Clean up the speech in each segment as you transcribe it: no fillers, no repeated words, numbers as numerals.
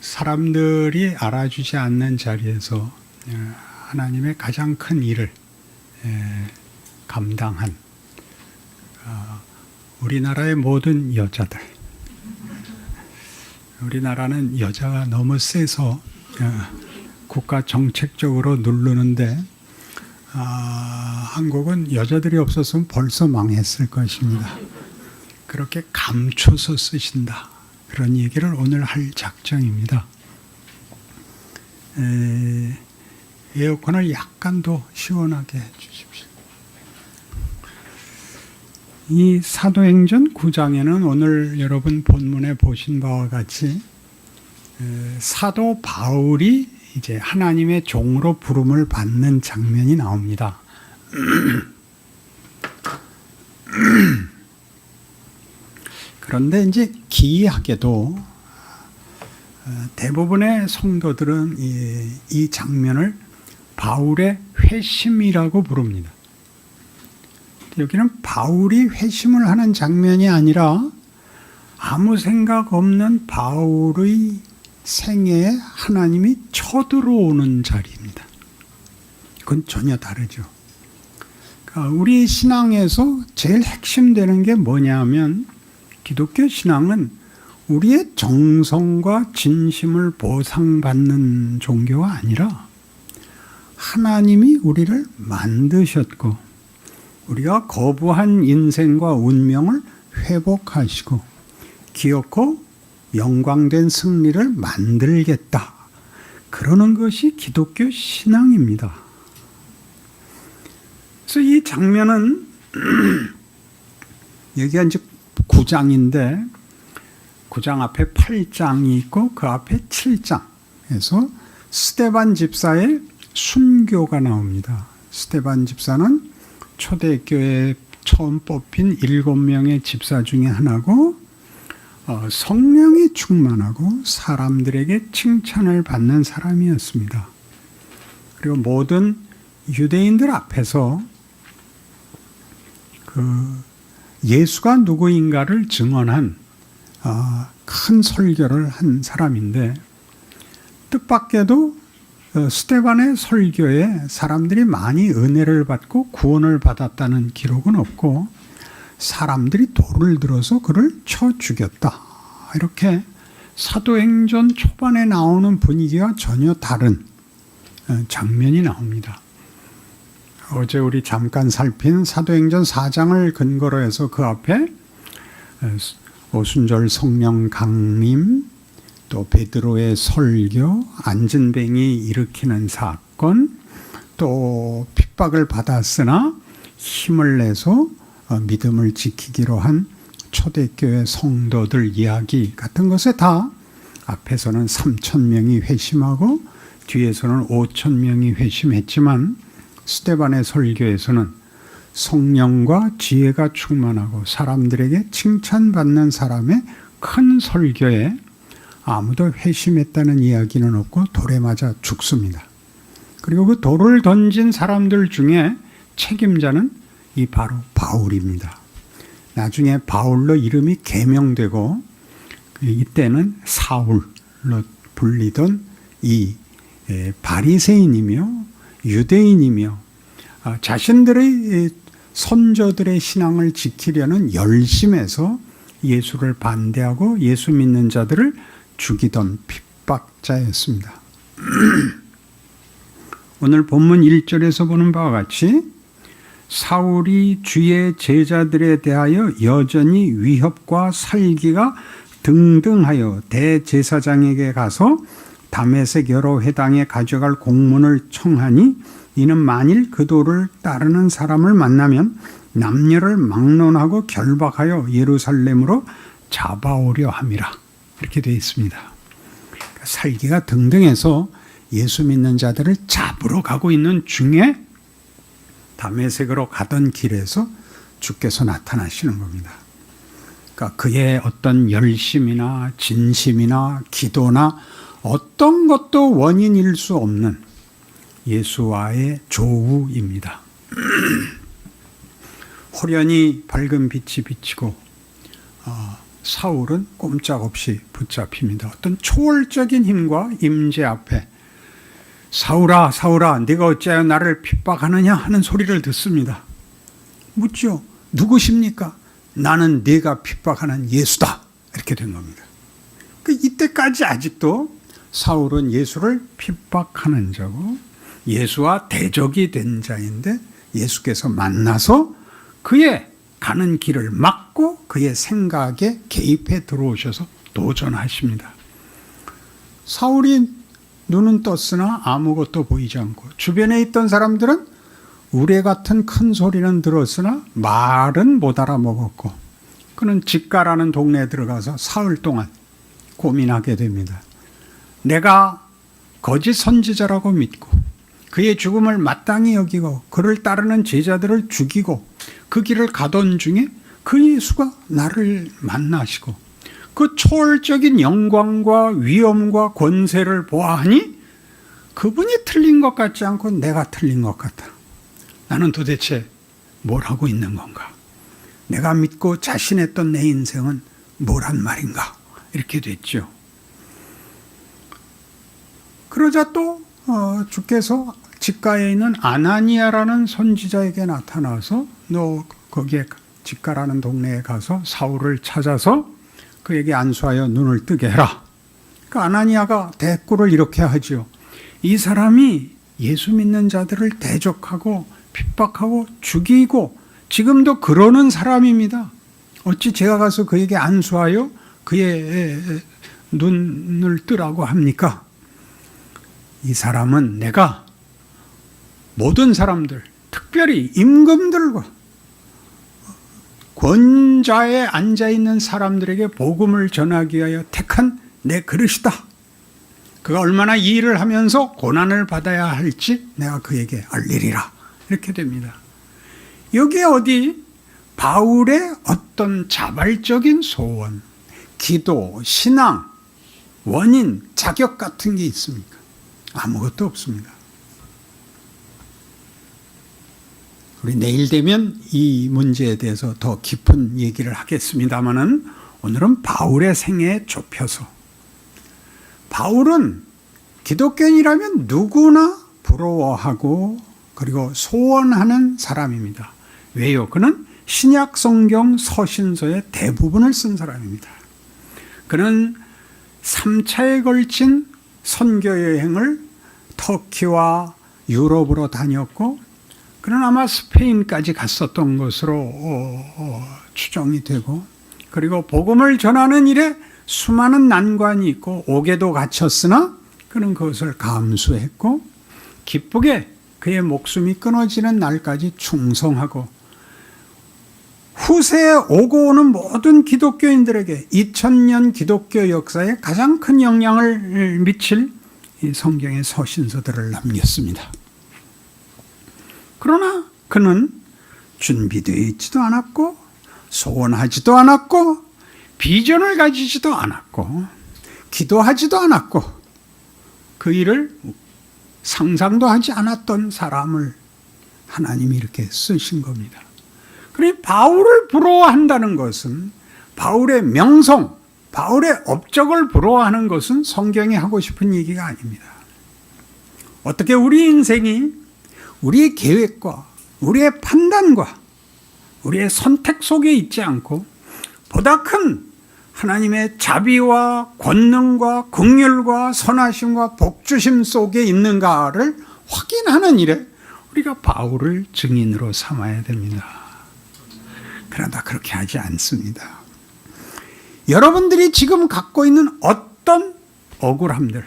사람들이 알아주지 않는 자리에서 하나님의 가장 큰 일을 감당한 우리나라의 모든 여자들. 우리나라는 여자가 너무 세서 국가 정책적으로 누르는데 한국은 여자들이 없었으면 벌써 망했을 것입니다. 그렇게 감춰서 쓰신다. 그런 얘기를 오늘 할 작정입니다. 에어컨을 약간 더 시원하게 해주십시오. 이 사도행전 9장에는 오늘 여러분 본문에 보신 바와 같이 사도 바울이 이제 하나님의 종으로 부름을 받는 장면이 나옵니다. 그런데 이제 기이하게도 대부분의 성도들은 이 장면을 바울의 회심이라고 부릅니다. 여기는 바울이 회심을 하는 장면이 아니라 아무 생각 없는 바울의 생애에 하나님이 쳐들어오는 자리입니다. 그건 전혀 다르죠. 그러니까 우리 신앙에서 제일 핵심되는 게 뭐냐면 기독교 신앙은 우리의 정성과 진심을 보상받는 종교가 아니라 하나님이 우리를 만드셨고 우리가 거부한 인생과 운명을 회복하시고 기어코 영광된 승리를 만들겠다. 그러는 것이 기독교 신앙입니다. 그래서 이 장면은 여기가 이제 9장인데 9장 앞에 8장이 있고 그 앞에 7장에서 스데반 집사의 순교가 나옵니다. 스데반 집사는 초대교회에 처음 뽑힌 7명의 집사 중에 하나고 성령이 충만하고 사람들에게 칭찬을 받는 사람이었습니다. 그리고 모든 유대인들 앞에서 예수가 누구인가를 증언한 큰 설교를 한 사람인데 뜻밖에도 스데반의 설교에 사람들이 많이 은혜를 받고 구원을 받았다는 기록은 없고 사람들이 돌을 들어서 그를 쳐 죽였다. 이렇게 사도행전 초반에 나오는 분위기와 전혀 다른 장면이 나옵니다. 어제 우리 잠깐 살핀 사도행전 4장을 근거로 해서 그 앞에 오순절 성령 강림, 또 베드로의 설교, 안진뱅이 일으키는 사건, 또 핍박을 받았으나 힘을 내서 믿음을 지키기로 한 초대교회 성도들 이야기 같은 것에 다 앞에서는 3,000명이 회심하고 뒤에서는 5,000명이 회심했지만 스데반의 설교에서는 성령과 지혜가 충만하고 사람들에게 칭찬받는 사람의 큰 설교에 아무도 회심했다는 이야기는 없고 돌에 맞아 죽습니다. 그리고 그 돌을 던진 사람들 중에 책임자는 이 바로 바울입니다. 나중에 바울로 이름이 개명되고 이때는 사울로 불리던 이 바리새인이며 유대인이며 자신들의 선조들의 신앙을 지키려는 열심에서 예수를 반대하고 예수 믿는 자들을 죽이던 핍박자였습니다. 오늘 본문 1절에서 보는 바와 같이 사울이 주의 제자들에 대하여 여전히 위협과 살기가 등등하여 대제사장에게 가서 다메섹 여러 회당에 가져갈 공문을 청하니 이는 만일 그 도를 따르는 사람을 만나면 남녀를 막론하고 결박하여 예루살렘으로 잡아오려 함이라. 이렇게 되어 있습니다. 살기가 등등해서 예수 믿는 자들을 잡으러 가고 있는 중에 다메섹으로 가던 길에서 주께서 나타나시는 겁니다. 그러니까 그의 어떤 열심이나 진심이나 기도나 어떤 것도 원인일 수 없는 예수와의 조우입니다. 호련히 밝은 빛이 비치고 사울은 꼼짝없이 붙잡힙니다. 어떤 초월적인 힘과 임재 앞에 사울아, 사울아, 네가 어찌하여 나를 핍박하느냐 하는 소리를 듣습니다. 묻죠. 누구십니까? 나는 네가 핍박하는 예수다. 이렇게 된 겁니다. 이때까지 아직도 사울은 예수를 핍박하는 자고 예수와 대적이 된 자인데 예수께서 만나서 그의 가는 길을 막고 그의 생각에 개입해 들어오셔서 도전하십니다. 사울이 눈은 떴으나 아무것도 보이지 않고 주변에 있던 사람들은 우레 같은 큰 소리는 들었으나 말은 못 알아먹었고 그는 직가라는 동네에 들어가서 사흘 동안 고민하게 됩니다. 내가 거짓 선지자라고 믿고 그의 죽음을 마땅히 여기고 그를 따르는 제자들을 죽이고 그 길을 가던 중에 그 예수가 나를 만나시고 그 초월적인 영광과 위엄과 권세를 보아하니 그분이 틀린 것 같지 않고 내가 틀린 것 같다. 나는 도대체 뭘 하고 있는 건가? 내가 믿고 자신했던 내 인생은 뭐란 말인가? 이렇게 됐죠. 그러자 또 주께서 직가에 있는 아나니아라는 선지자에게 나타나서 너 거기에 직가라는 동네에 가서 사울을 찾아서 그에게 안수하여 눈을 뜨게 해라. 그 아나니아가 대꾸를 이렇게 하죠. 이 사람이 예수 믿는 자들을 대적하고 핍박하고 죽이고 지금도 그러는 사람입니다. 어찌 제가 가서 그에게 안수하여 그의 눈을 뜨라고 합니까? 이 사람은 내가 모든 사람들, 특별히 임금들과 권좌에 앉아있는 사람들에게 복음을 전하기 위하여 택한 내 그릇이다. 그가 얼마나 이 일을 하면서 고난을 받아야 할지 내가 그에게 알리리라. 이렇게 됩니다. 여기에 어디 바울의 어떤 자발적인 소원, 기도, 신앙, 원인, 자격 같은 게 있습니까? 아무것도 없습니다. 우리 내일 되면 이 문제에 대해서 더 깊은 얘기를 하겠습니다만은 오늘은 바울의 생애에 좁혀서 바울은 기독교인이라면 누구나 부러워하고 그리고 소원하는 사람입니다. 왜요? 그는 신약 성경 서신서의 대부분을 쓴 사람입니다. 그는 3차에 걸친 선교 여행을 터키와 유럽으로 다녔고 그는 아마 스페인까지 갔었던 것으로 추정이 되고 그리고 복음을 전하는 일에 수많은 난관이 있고 옥에도 갇혔으나 그는 그것을 감수했고 기쁘게 그의 목숨이 끊어지는 날까지 충성하고 후세에 오고 오는 모든 기독교인들에게 2000년 기독교 역사에 가장 큰 영향을 미칠 이 성경의 서신서들을 남겼습니다. 그러나 그는 준비되어 있지도 않았고 소원하지도 않았고 비전을 가지지도 않았고 기도하지도 않았고 그 일을 상상도 하지 않았던 사람을 하나님이 이렇게 쓰신 겁니다. 그러니 바울을 부러워한다는 것은 바울의 명성, 바울의 업적을 부러워하는 것은 성경이 하고 싶은 얘기가 아닙니다. 어떻게 우리 인생이 우리의 계획과 우리의 판단과 우리의 선택 속에 있지 않고 보다 큰 하나님의 자비와 권능과 긍휼과 선하심과 복주심 속에 있는가를 확인하는 일에 우리가 바울을 증인으로 삼아야 됩니다. 그러나 그렇게 하지 않습니다. 여러분들이 지금 갖고 있는 어떤 억울함들,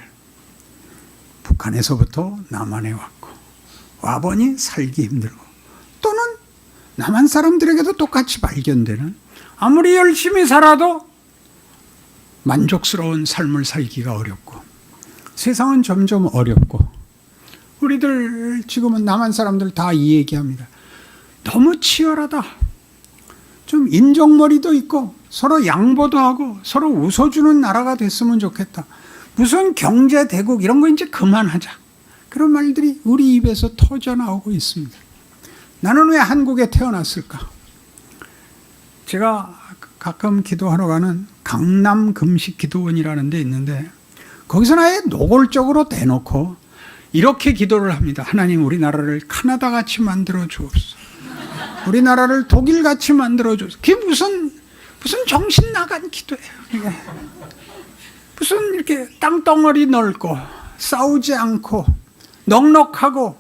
북한에서부터 남한에 왔고 와보니 살기 힘들고 또는 남한 사람들에게도 똑같이 발견되는 아무리 열심히 살아도 만족스러운 삶을 살기가 어렵고 세상은 점점 어렵고 우리들 지금은 남한 사람들 다 이 얘기합니다. 너무 치열하다. 좀 인정머리도 있고 서로 양보도 하고 서로 웃어주는 나라가 됐으면 좋겠다. 무슨 경제대국 이런 거 이제 그만하자. 그런 말들이 우리 입에서 터져나오고 있습니다. 나는 왜 한국에 태어났을까? 제가 가끔 기도하러 가는 강남 금식 기도원이라는 데 있는데 거기서는 아예 노골적으로 대놓고 이렇게 기도를 합니다. 하나님, 우리나라를 카나다 같이 만들어 주옵소서. 우리나라를 독일 같이 만들어 주옵소서. 그게 무슨 정신 나간 기도예요. 이게. 무슨 이렇게 땅덩어리 넓고 싸우지 않고 넉넉하고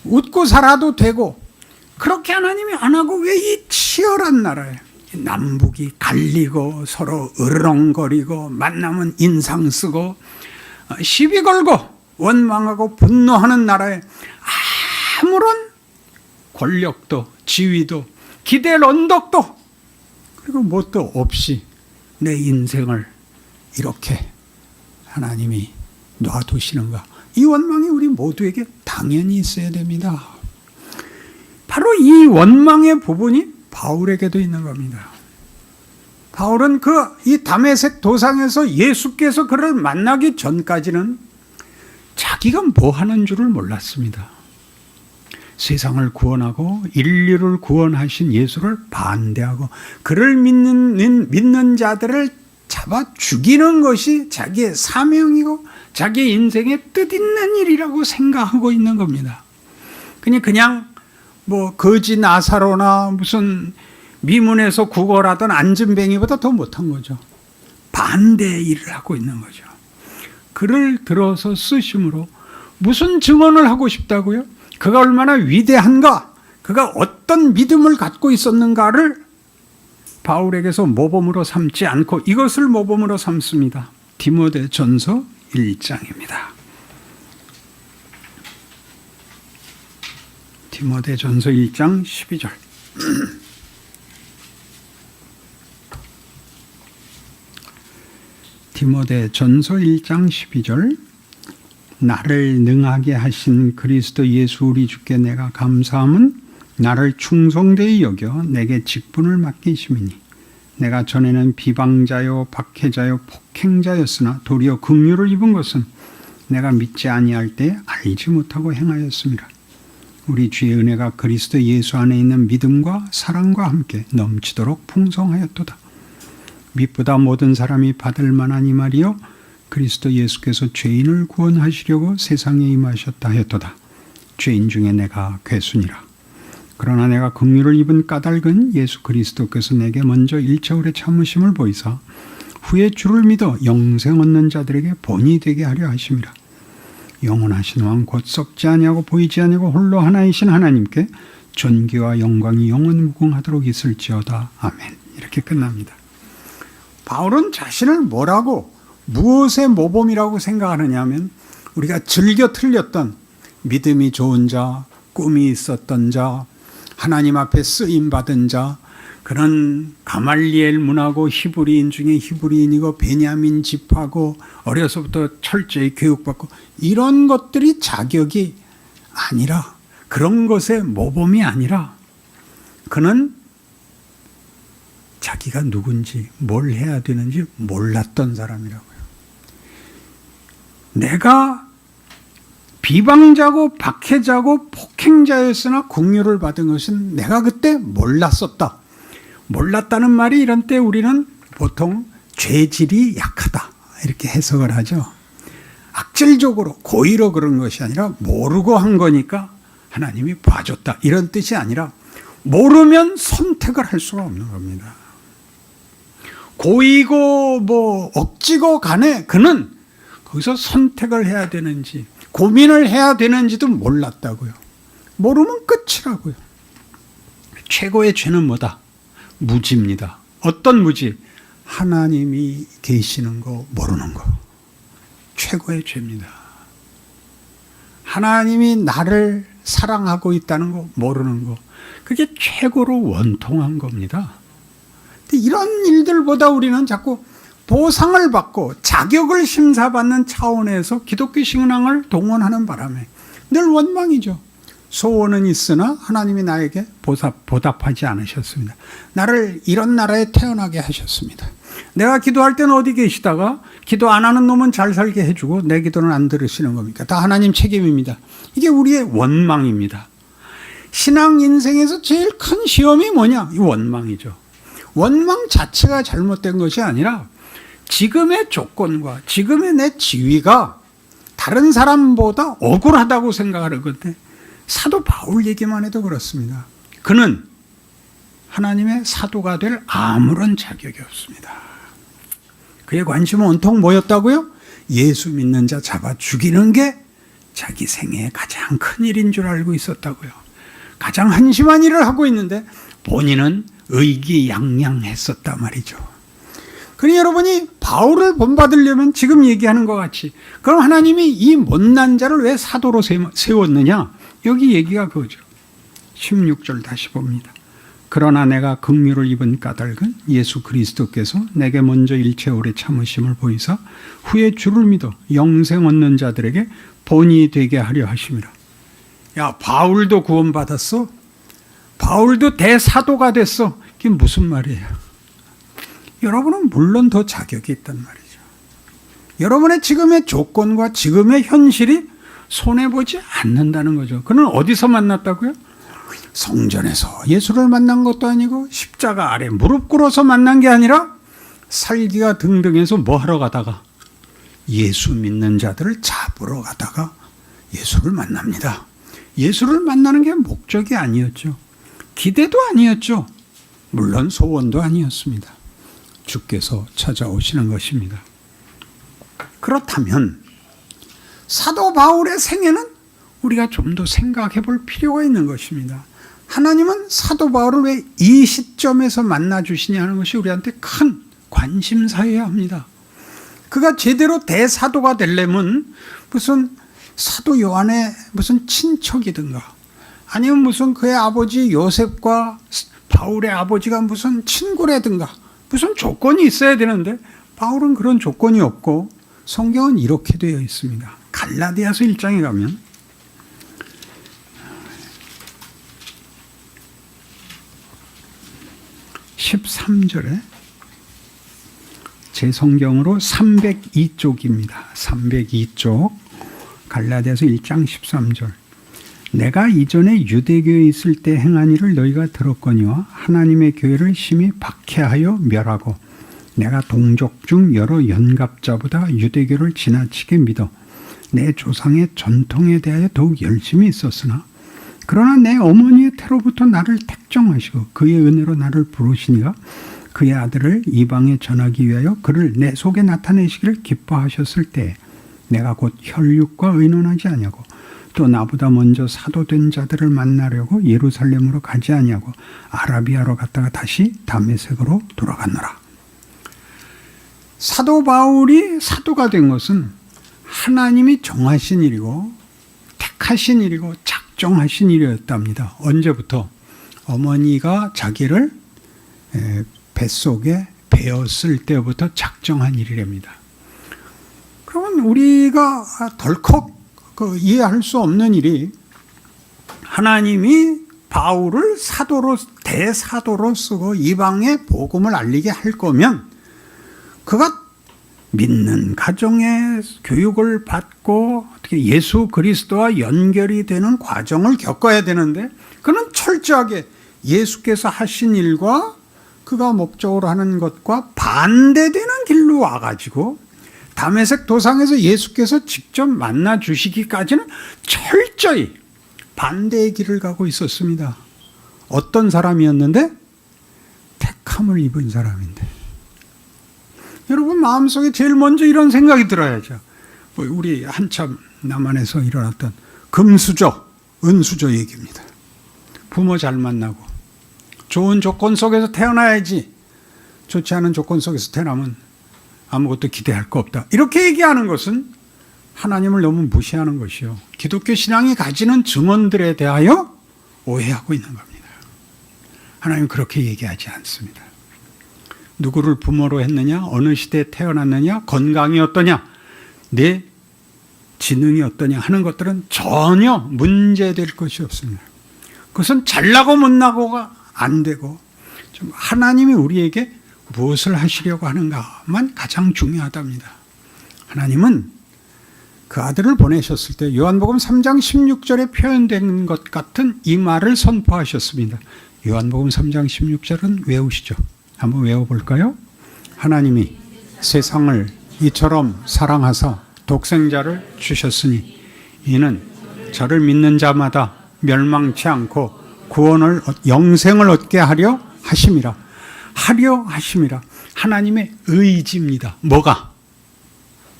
웃고 살아도 되고 그렇게 하나님이 안 하고 왜 이 치열한 나라에 남북이 갈리고 서로 으르렁거리고 만나면 인상 쓰고 시비 걸고 원망하고 분노하는 나라에 아무런 권력도 지위도 기댈 언덕도 그리고 뭣도 없이 내 인생을 이렇게 하나님이 놔두시는가? 이 원망이 우리 모두에게 당연히 있어야 됩니다. 바로 이 원망의 부분이 바울에게도 있는 겁니다. 바울은 이 다메섹 도상에서 예수께서 그를 만나기 전까지는 자기가 뭐 하는 줄을 몰랐습니다. 세상을 구원하고 인류를 구원하신 예수를 반대하고 그를 믿는 자들을 잡아 죽이는 것이 자기의 사명이고 자기의 인생의 뜻있는 일이라고 생각하고 있는 겁니다. 그냥 뭐 거지 나사로나 무슨 미문에서 구걸하던 안진뱅이보다 더 못한 거죠. 반대의 일을 하고 있는 거죠. 그를 들어서 쓰심으로 무슨 증언을 하고 싶다고요? 그가 얼마나 위대한가, 그가 어떤 믿음을 갖고 있었는가를 바울에게서 모범으로 삼지 않고 이것을 모범으로 삼습니다. 디모데전서 1장입니다. 디모데전서 1장 12절. 디모데전서 1장 12절. 나를 능하게 하신 그리스도 예수 우리 주께 내가 감사함은 나를 충성되이 여겨 내게 직분을 맡기심이니 내가 전에는 비방자요 박해자요 폭행자였으나 도리어 긍휼을 입은 것은 내가 믿지 아니할 때 알지 못하고 행하였습니다. 우리 주의 은혜가 그리스도 예수 안에 있는 믿음과 사랑과 함께 넘치도록 풍성하였도다. 믿보다 모든 사람이 받을 만한 이 말이요 그리스도 예수께서 죄인을 구원하시려고 세상에 임하셨다 하였도다. 죄인 중에 내가 괴순이라. 그러나 내가 긍휼을 입은 까닭은 예수 그리스도께서 내게 먼저 일차 오래 참으심을 보이사 후에 주를 믿어 영생 얻는 자들에게 본이 되게 하려 하심이라. 영원하신 왕 곧 썩지 아니하고 보이지 아니하고 홀로 하나이신 하나님께 존귀와 영광이 영원 무궁하도록 있을지어다. 아멘. 이렇게 끝납니다. 바울은 자신을 뭐라고 무엇의 모범이라고 생각하느냐 하면 우리가 즐겨 틀렸던 믿음이 좋은 자, 꿈이 있었던 자, 하나님 앞에 쓰임받은 자, 그런 가말리엘 문하고 히브리인 중에 히브리인이고 베냐민 집하고 어려서부터 철저히 교육받고 이런 것들이 자격이 아니라 그런 것의 모범이 아니라 그는 자기가 누군지 뭘 해야 되는지 몰랐던 사람이라고요. 내가 비방자고 박해자고 폭행자였으나 긍휼을 받은 것은 내가 그때 몰랐었다. 몰랐다는 말이 이런 때 우리는 보통 죄질이 약하다 이렇게 해석을 하죠. 악질적으로 고의로 그런 것이 아니라 모르고 한 거니까 하나님이 봐줬다 이런 뜻이 아니라 모르면 선택을 할 수가 없는 겁니다. 고의고 뭐 억지고 간에 그는 거기서 선택을 해야 되는지 고민을 해야 되는지도 몰랐다고요. 모르면 끝이라고요. 최고의 죄는 뭐다? 무지입니다. 어떤 무지? 하나님이 계시는 거 모르는 거. 최고의 죄입니다. 하나님이 나를 사랑하고 있다는 거 모르는 거. 그게 최고로 원통한 겁니다. 근데 이런 일들보다 우리는 자꾸 보상을 받고 자격을 심사받는 차원에서 기독교 신앙을 동원하는 바람에 늘 원망이죠. 소원은 있으나 하나님이 나에게 보답하지 않으셨습니다. 나를 이런 나라에 태어나게 하셨습니다. 내가 기도할 때는 어디 계시다가 기도 안 하는 놈은 잘 살게 해주고 내 기도는 안 들으시는 겁니까? 다 하나님 책임입니다. 이게 우리의 원망입니다. 신앙 인생에서 제일 큰 시험이 뭐냐? 이 원망이죠. 원망 자체가 잘못된 것이 아니라 지금의 조건과 지금의 내 지위가 다른 사람보다 억울하다고 생각하는 건데, 사도 바울 얘기만 해도 그렇습니다. 그는 하나님의 사도가 될 아무런 자격이 없습니다. 그의 관심은 온통 뭐였다고요? 예수 믿는 자 잡아 죽이는 게 자기 생애의 가장 큰 일인 줄 알고 있었다고요. 가장 한심한 일을 하고 있는데 본인은 의기양양했었단 말이죠. 그러니 여러분이 바울을 본받으려면 지금 얘기하는 것 같이, 그럼 하나님이 이 못난 자를 왜 사도로 세웠느냐? 여기 얘기가 그거죠. 16절 다시 봅니다. 그러나 내가 긍휼을 입은 까닭은 예수 그리스도께서 내게 먼저 일체 오래 참으심을 보이사 후에 주를 믿어 영생 얻는 자들에게 본이 되게 하려 하심이라. 야, 바울도 구원받았어? 바울도 대사도가 됐어? 이게 무슨 말이에요? 여러분은 물론 더 자격이 있단 말이죠. 여러분의 지금의 조건과 지금의 현실이 손해보지 않는다는 거죠. 그는 어디서 만났다고요? 성전에서 예수를 만난 것도 아니고 십자가 아래 무릎 꿇어서 만난 게 아니라 살기가 등등해서 뭐 하러 가다가 예수 믿는 자들을 잡으러 가다가 예수를 만납니다. 예수를 만나는 게 목적이 아니었죠. 기대도 아니었죠. 물론 소원도 아니었습니다. 주께서 찾아오시는 것입니다. 그렇다면 사도 바울의 생애는 우리가 좀 더 생각해 볼 필요가 있는 것입니다. 하나님은 사도 바울을 왜 이 시점에서 만나 주시냐 하는 것이 우리한테 큰 관심사여야 합니다. 그가 제대로 대사도가 되려면 무슨 사도 요한의 무슨 친척이든가 아니면 무슨 그의 아버지 요셉과 바울의 아버지가 무슨 친구라든가 무슨 조건이 있어야 되는데 바울은 그런 조건이 없고 성경은 이렇게 되어 있습니다. 갈라디아서 1장에 가면 13절에 제 성경으로 302쪽입니다. 302쪽 갈라디아서 1장 13절. 내가 이전에 유대교에 있을 때 행한 일을 너희가 들었거니와 하나님의 교회를 심히 박해하여 멸하고 내가 동족 중 여러 연갑자보다 유대교를 지나치게 믿어 내 조상의 전통에 대하여 더욱 열심히 있었으나 그러나 내 어머니의 태로부터 나를 택정하시고 그의 은혜로 나를 부르시니가 그의 아들을 이방에 전하기 위하여 그를 내 속에 나타내시기를 기뻐하셨을 때 내가 곧 혈육과 의논하지 아니하고 또 나보다 먼저 사도된 자들을 만나려고 예루살렘으로 가지 아니하고 아라비아로 갔다가 다시 다메섹으로 돌아갔노라. 사도 바울이 사도가 된 것은 하나님이 정하신 일이고 택하신 일이고 작정하신 일이었답니다. 언제부터? 어머니가 자기를 뱃속에 배었을 때부터 작정한 일이랍니다. 그러면 우리가 덜컥 이해할 수 없는 일이 하나님이 바울을 사도로 대사도로 쓰고 이방에 복음을 알리게 할 거면 그가 믿는 가정에 교육을 받고 어떻게 예수 그리스도와 연결이 되는 과정을 겪어야 되는데 그는 철저하게 예수께서 하신 일과 그가 목적으로 하는 것과 반대되는 길로 와가지고 다메섹 도상에서 예수께서 직접 만나 주시기까지는 철저히 반대의 길을 가고 있었습니다. 어떤 사람이었는데? 택함을 입은 사람인데. 여러분 마음속에 제일 먼저 이런 생각이 들어야죠. 우리 한참 남한에서 일어났던 금수저, 은수저 얘기입니다. 부모 잘 만나고 좋은 조건 속에서 태어나야지 좋지 않은 조건 속에서 태어나면 아무것도 기대할 거 없다. 이렇게 얘기하는 것은 하나님을 너무 무시하는 것이요. 기독교 신앙이 가지는 증언들에 대하여 오해하고 있는 겁니다. 하나님 그렇게 얘기하지 않습니다. 누구를 부모로 했느냐, 어느 시대에 태어났느냐, 건강이 어떠냐, 내 지능이 어떠냐 하는 것들은 전혀 문제될 것이 없습니다. 그것은 잘나고 못나고가 안 되고 좀 하나님이 우리에게 무엇을 하시려고 하는가만 가장 중요하답니다. 하나님은 그 아들을 보내셨을 때 요한복음 3장 16절에 표현된 것 같은 이 말을 선포하셨습니다. 요한복음 3장 16절은 외우시죠. 한번 외워볼까요? 하나님이 세상을 이처럼 사랑하사 독생자를 주셨으니 이는 저를 믿는 자마다 멸망치 않고 구원을 영생을 얻게 하려 하심이라. 하려 하심이라. 하나님의 의지입니다. 뭐가?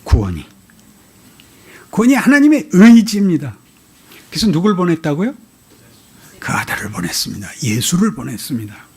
구원이. 구원이 하나님의 의지입니다. 그래서 누굴 보냈다고요? 그 아들을 보냈습니다. 예수를 보냈습니다.